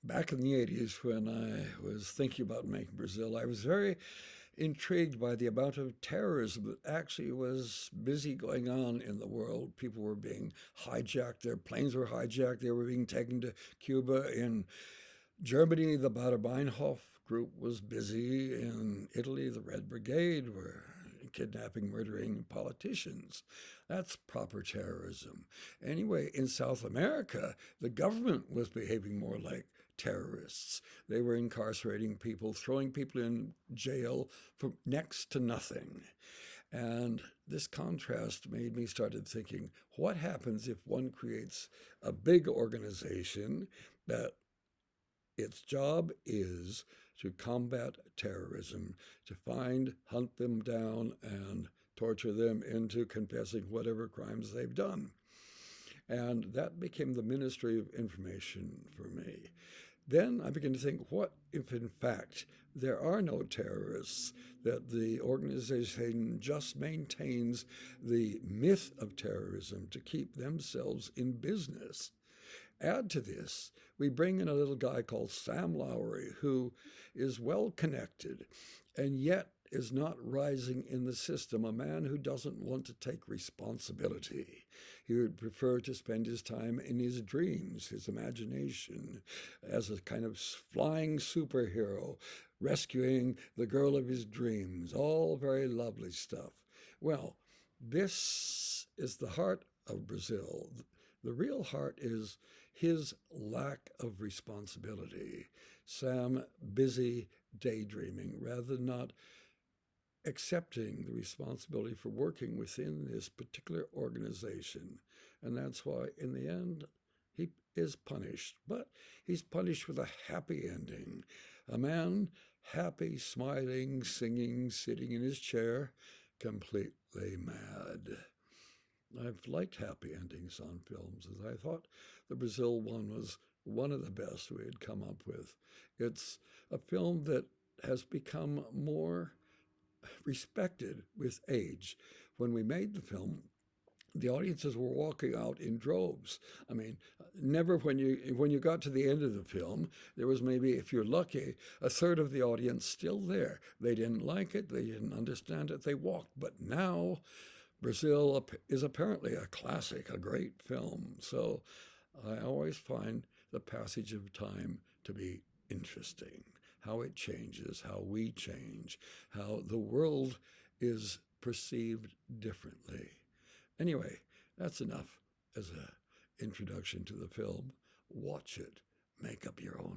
back in the 80s when I was thinking about making Brazil, I was very intrigued by the amount of terrorism that actually was busy going on in the world. People were being hijacked, their planes were hijacked, they were being taken to Cuba. In Germany, the Bader-Meinhof group was busy. In Italy, the Red Brigade were kidnapping, murdering politicians. That's proper terrorism. Anyway, in South America, the government was behaving more like terrorists. They were incarcerating people, throwing people in jail for next to nothing. And this contrast made me started thinking, what happens if one creates a big organization that its job is to combat terrorism, to find, hunt them down, and torture them into confessing whatever crimes they've done. And that became the Ministry of Information for me. Then I began to think, what if in fact there are no terrorists, that the organization just maintains the myth of terrorism to keep themselves in business? Add to this, we bring in a little guy called Sam Lowry, who is well connected and yet is not rising in the system, a man who doesn't want to take responsibility. He would prefer to spend his time in his dreams, his imagination, as a kind of flying superhero, rescuing the girl of his dreams, all very lovely stuff. Well, this is the heart of Brazil. The real heart is his lack of responsibility. Sam busy daydreaming rather than not accepting the responsibility for working within this particular organization. And that's why, in the end, he is punished. But he's punished with a happy ending. A man happy, smiling, singing, sitting in his chair, completely mad. I've liked happy endings on films, as I thought the Brazil one was one of the best we had come up with. It's a film that has become more respected with age. When we made the film, the audiences were walking out in droves. I mean, never when you got to the end of the film, there was maybe, if you're lucky, a third of the audience still there. They didn't like it, they didn't understand it, they walked. But now, Brazil is apparently a classic, a great film. So I always find the passage of time to be interesting, how it changes, how we change, how the world is perceived differently. Anyway, that's enough as an introduction to the film. Watch it. Make up your own